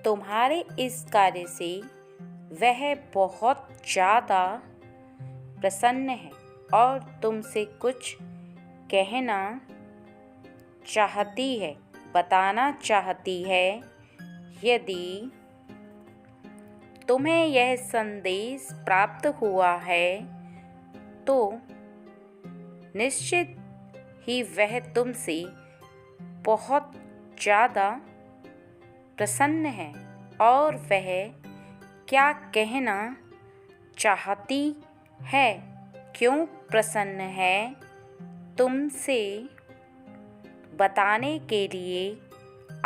तुम्हारे इस कार्य से वह बहुत ज़्यादा प्रसन्न है और तुमसे कुछ कहना चाहती है, बताना चाहती है। यदि तुम्हें यह संदेश प्राप्त हुआ है तो निश्चित ही वह तुमसे बहुत ज़्यादा प्रसन्न है और वह क्या कहना चाहती है, क्यों प्रसन्न है, तुमसे बताने के लिए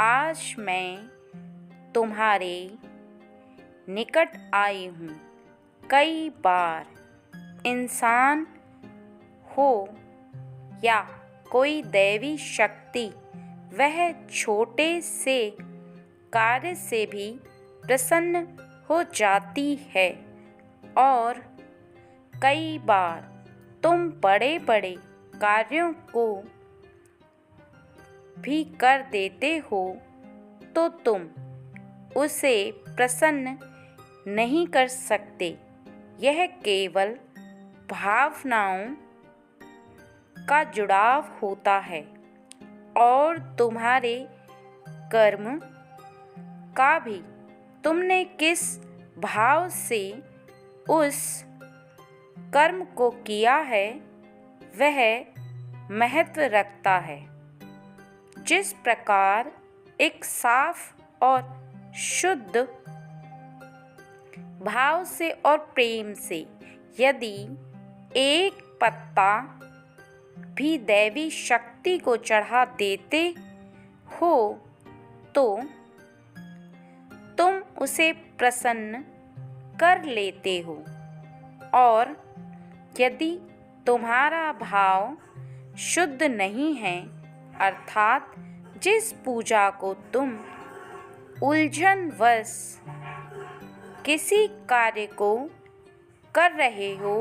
आज मैं तुम्हारे निकट आई हूँ। कई बार इंसान हो या कोई दैवी शक्ति, वह छोटे से कार्य से भी प्रसन्न हो जाती है और कई बार तुम बड़े बड़े कार्यों को भी कर देते हो तो तुम उसे प्रसन्न नहीं कर सकते। यह केवल भावनाओं का जुड़ाव होता है और तुम्हारे कर्म का भी। तुमने किस भाव से उस कर्म को किया है वह महत्व रखता है। जिस प्रकार एक साफ और शुद्ध भाव से और प्रेम से यदि एक पत्ता भी दैवी शक्ति को चढ़ा देते हो तो तुम उसे प्रसन्न कर लेते हो, और यदि तुम्हारा भाव शुद्ध नहीं है, अर्थात जिस पूजा को तुम उलझनवश किसी कार्य को कर रहे हो,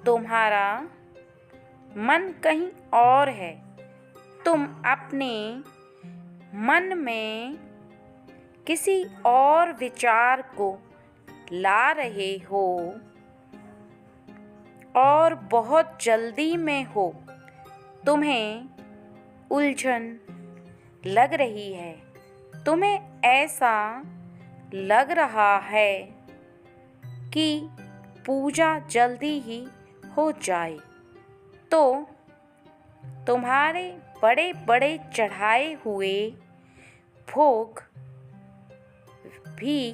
तुम्हारा मन कहीं और है, तुम अपने मन में किसी और विचार को ला रहे हो और बहुत जल्दी में हो, तुम्हें उलझन लग रही है, तुम्हें ऐसा लग रहा है कि पूजा जल्दी ही हो जाए, तो तुम्हारे बड़े बड़े चढ़ाए हुए भोग भी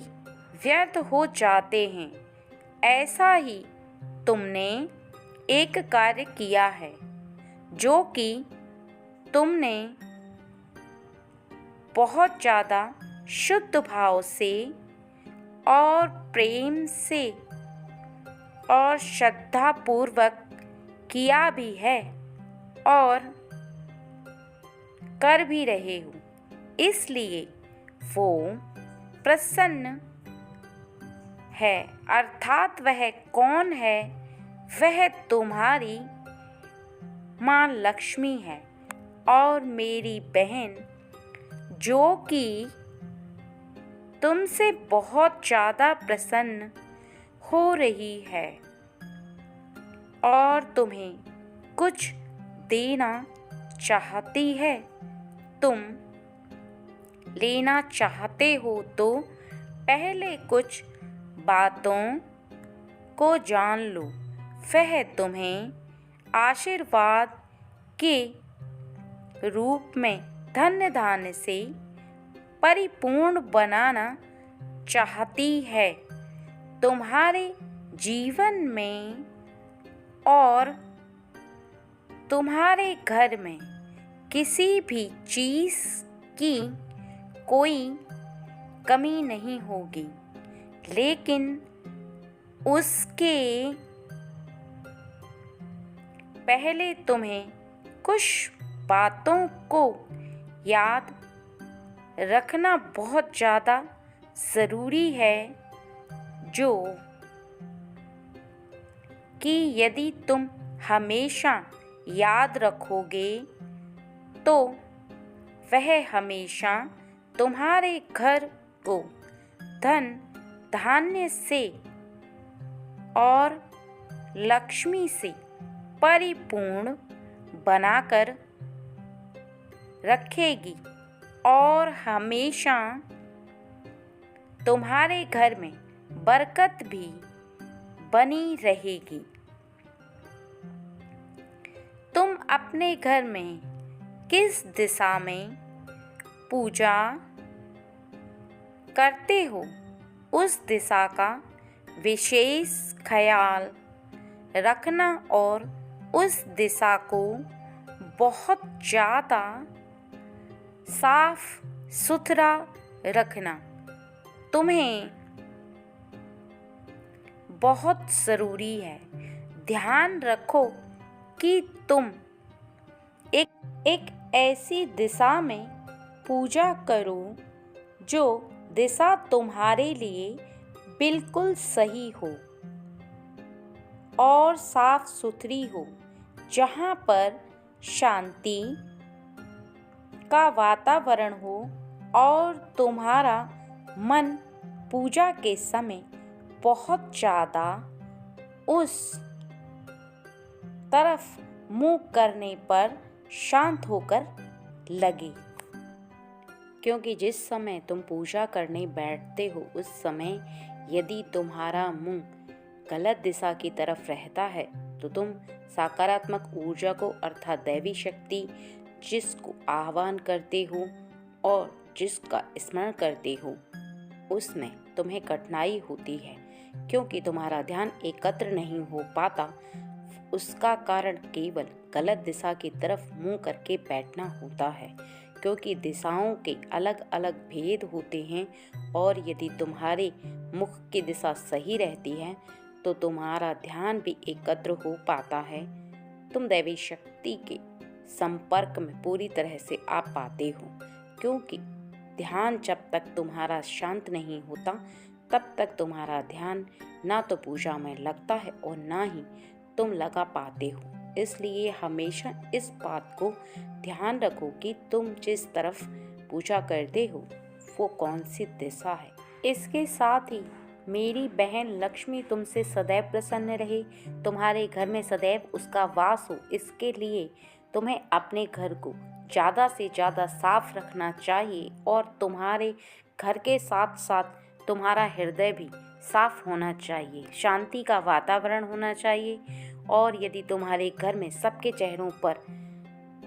व्यर्थ हो जाते हैं। ऐसा ही तुमने एक कार्य किया है जो कि तुमने बहुत ज़्यादा शुद्ध भाव से और प्रेम से और श्रद्धापूर्वक किया भी है और कर भी रहे हो, इसलिए वो प्रसन्न है। अर्थात वह कौन है? वह तुम्हारी माँ लक्ष्मी है और मेरी बहन, जो कि तुमसे बहुत ज़्यादा प्रसन्न हो रही है और तुम्हें कुछ देना चाहती है। तुम लेना चाहते हो तो पहले कुछ बातों को जान लो। वह तुम्हें आशीर्वाद के रूप में धन्य धान्य से परिपूर्ण बनाना चाहती है तुम्हारे जीवन में, और तुम्हारे घर में किसी भी चीज़ की कोई कमी नहीं होगी, लेकिन उसके पहले तुम्हें कुछ बातों को याद रखना बहुत ज़्यादा ज़रूरी है, जो कि यदि तुम हमेशा याद रखोगे तो वह हमेशा तुम्हारे घर को धन धान्य से और लक्ष्मी से परिपूर्ण बनाकर रखेगी और हमेशा तुम्हारे घर में बरकत भी बनी रहेगी। तुम अपने घर में किस दिशा में पूजा करते हो, उस दिशा का विशेष ख्याल रखना और उस दिशा को बहुत ज़्यादा साफ सुथरा रखना तुम्हें बहुत ज़रूरी है। ध्यान रखो कि तुम एक ऐसी दिशा में पूजा करो जो दिशा तुम्हारे लिए बिल्कुल सही हो और साफ सुथरी हो, जहाँ पर शांति का वातावरण हो और तुम्हारा मन पूजा के समय बहुत ज़्यादा उस तरफ मुँह करने पर शांत होकर लगे। क्योंकि जिस समय तुम पूजा करने बैठते हो उस समय यदि तुम्हारा मुंह गलत दिशा की तरफ रहता है तो तुम सकारात्मक ऊर्जा को अर्थात दैवी शक्ति जिसको आह्वान करते हो और जिसका स्मरण करते हो उसमें तुम्हें कठिनाई होती है, क्योंकि तुम्हारा ध्यान एकत्र नहीं हो पाता। उसका कारण केवल गलत दिशा की तरफ मुंह करके बैठना होता है, क्योंकि दिशाओं के अलग अलग भेद होते हैं और यदि तुम्हारे मुख की दिशा सही रहती है तो तुम्हारा ध्यान भी एकत्र हो पाता है। तुम दैवी शक्ति के संपर्क में पूरी तरह से आ पाते हो, क्योंकि ध्यान जब तक तुम्हारा शांत नहीं होता तब तक तुम्हारा ध्यान ना तो पूजा में लगता है और ना ही तुम लगा पाते हो। इसलिए हमेशा इस बात को ध्यान रखो कि तुम जिस तरफ पूजा करते हो वो कौन सी दिशा है। इसके साथ ही मेरी बहन लक्ष्मी तुमसे सदैव प्रसन्न रहे, तुम्हारे घर में सदैव उसका वास हो, इसके लिए तुम्हें अपने घर को ज़्यादा से ज़्यादा साफ रखना चाहिए और तुम्हारे घर के साथ साथ तुम्हारा हृदय भी साफ होना चाहिए, शांति का वातावरण होना चाहिए। और यदि तुम्हारे घर में सबके चेहरों पर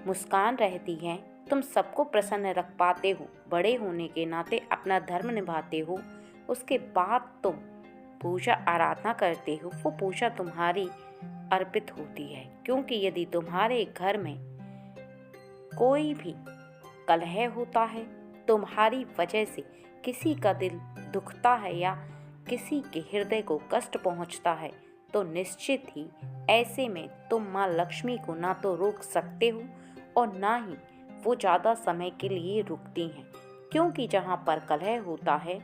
मुस्कान रहती है, तुम सबको प्रसन्न रख पाते हो, बड़े होने के नाते अपना धर्म निभाते हो, उसके बाद तुम पूजा आराधना करते हो, वो पूजा तुम्हारी अर्पित होती है। क्योंकि यदि तुम्हारे घर में कोई भी कलह होता है, तुम्हारी वजह से किसी का दिल दुखता है या किसी के हृदय को कष्ट पहुंचता है, तो निश्चित ही ऐसे में तुम माँ लक्ष्मी को ना तो रोक सकते हो और ना ही वो ज़्यादा समय के लिए रुकती हैं। क्योंकि जहाँ पर कलह होता है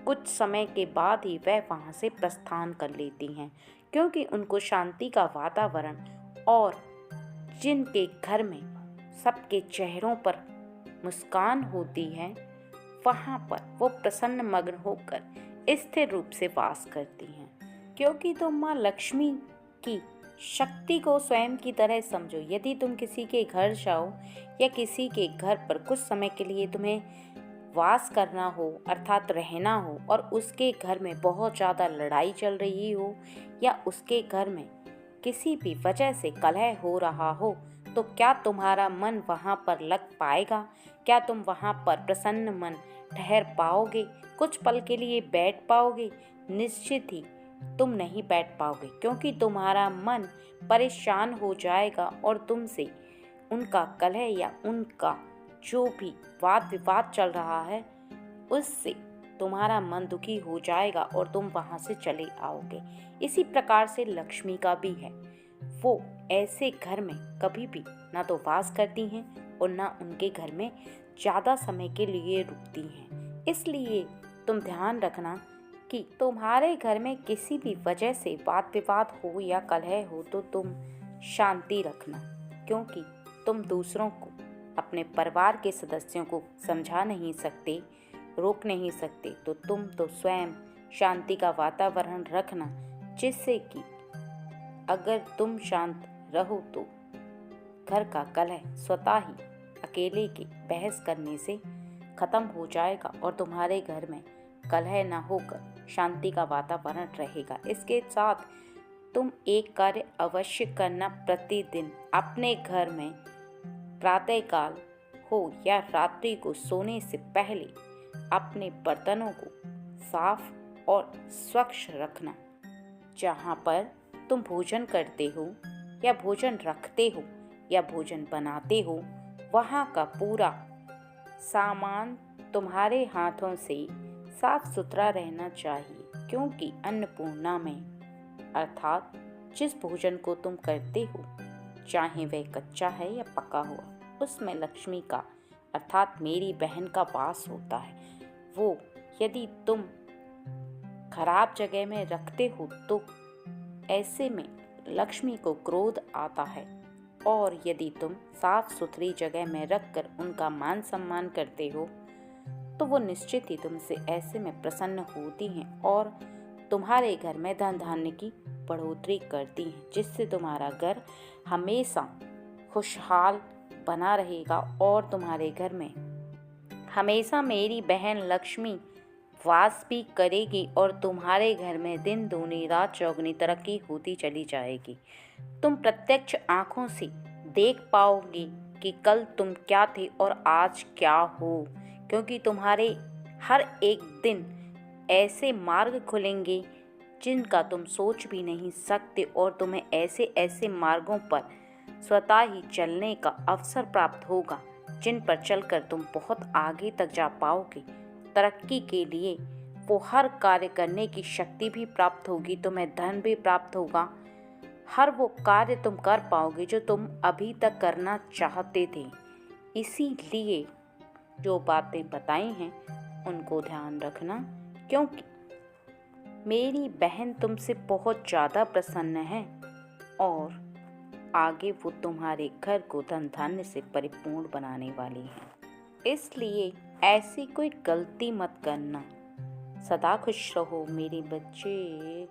कुछ समय के बाद ही वह वहाँ से प्रस्थान कर लेती हैं, क्योंकि उनको शांति का वातावरण और जिनके घर में सबके चेहरों पर मुस्कान होती है वहाँ पर वो प्रसन्न मग्न होकर स्थिर रूप से वास करती हैं। क्योंकि तुम माँ लक्ष्मी की शक्ति को स्वयं की तरह समझो। यदि तुम किसी के घर जाओ या किसी के घर पर कुछ समय के लिए तुम्हें वास करना हो अर्थात रहना हो और उसके घर में बहुत ज़्यादा लड़ाई चल रही हो या उसके घर में किसी भी वजह से कलह हो रहा हो, तो क्या तुम्हारा मन वहाँ पर लग पाएगा? क्या तुम वहाँ पर प्रसन्न मन ठहर पाओगे? कुछ पल के लिए बैठ पाओगे? निश्चित ही तुम नहीं बैठ पाओगे, क्योंकि तुम्हारा मन परेशान हो जाएगा और तुमसे उनका कलह या उनका जो भी वाद विवाद चल रहा है उससे तुम्हारा मन दुखी हो जाएगा और तुम वहाँ से चले आओगे। इसी प्रकार से लक्ष्मी का भी है, वो ऐसे घर में कभी भी ना तो वास करती हैं और ना उनके घर में ज़्यादा समय के लिए रुकती हैं। इसलिए तुम ध्यान रखना कि तुम्हारे घर में किसी भी वजह से वाद विवाद हो या कलह हो तो तुम शांति रखना, क्योंकि तुम दूसरों को अपने परिवार के सदस्यों को समझा नहीं सकते, रोक नहीं सकते, तो तुम तो स्वयं शांति का वातावरण रखना, जिससे कि अगर तुम शांत रहो तो घर का कलह स्वतः ही अकेले के बहस करने से खत्म हो जाएगा और तुम्हारे घर में कलह न होकर शांति का वातावरण रहेगा। इसके साथ तुम एक कार्य अवश्य करना, प्रतिदिन अपने घर में प्रातःकाल हो या रात्रि को सोने से पहले अपने बर्तनों को साफ और स्वच्छ रखना। जहाँ पर तुम भोजन करते हो या भोजन रखते हो या भोजन बनाते हो, वहाँ का पूरा सामान तुम्हारे हाथों से साफ सुथरा रहना चाहिए, क्योंकि अन्नपूर्णा में अर्थात जिस भोजन को तुम करते हो, चाहे वह कच्चा है या पका हुआ, उसमें लक्ष्मी का अर्थात मेरी बहन का वास होता है। वो यदि तुम खराब जगह में रखते हो तो ऐसे में लक्ष्मी को क्रोध आता है, और यदि तुम साफ सुथरी जगह में रखकर उनका मान सम्मान करते हो तो वो निश्चित ही तुमसे ऐसे में प्रसन्न होती हैं और तुम्हारे घर में धन धान्य की बढ़ोतरी करती हैं, जिससे तुम्हारा घर हमेशा खुशहाल बना रहेगा और तुम्हारे घर में हमेशा मेरी बहन लक्ष्मी वास भी करेगी और तुम्हारे घर में दिन दूनी रात चौगुनी तरक्की होती चली जाएगी। तुम प्रत्यक्ष आंखों से देख पाओगे कि कल तुम क्या थे और आज क्या हो, क्योंकि तुम्हारे हर एक दिन ऐसे मार्ग खुलेंगे जिनका तुम सोच भी नहीं सकते, और तुम्हें ऐसे ऐसे मार्गों पर स्वतः ही चलने का अवसर प्राप्त होगा जिन पर चलकर तुम बहुत आगे तक जा पाओगे। तरक्की के लिए वो हर कार्य करने की शक्ति भी प्राप्त होगी, तुम्हें धन भी प्राप्त होगा, हर वो कार्य तुम कर पाओगे जो तुम अभी तक करना चाहते थे। इसीलिए जो बातें बताई हैं उनको ध्यान रखना, क्योंकि मेरी बहन तुमसे बहुत ज़्यादा प्रसन्न है और आगे वो तुम्हारे घर को धन धान्य से परिपूर्ण बनाने वाली है। इसलिए ऐसी कोई गलती मत करना। सदा खुश रहो मेरे बच्चे।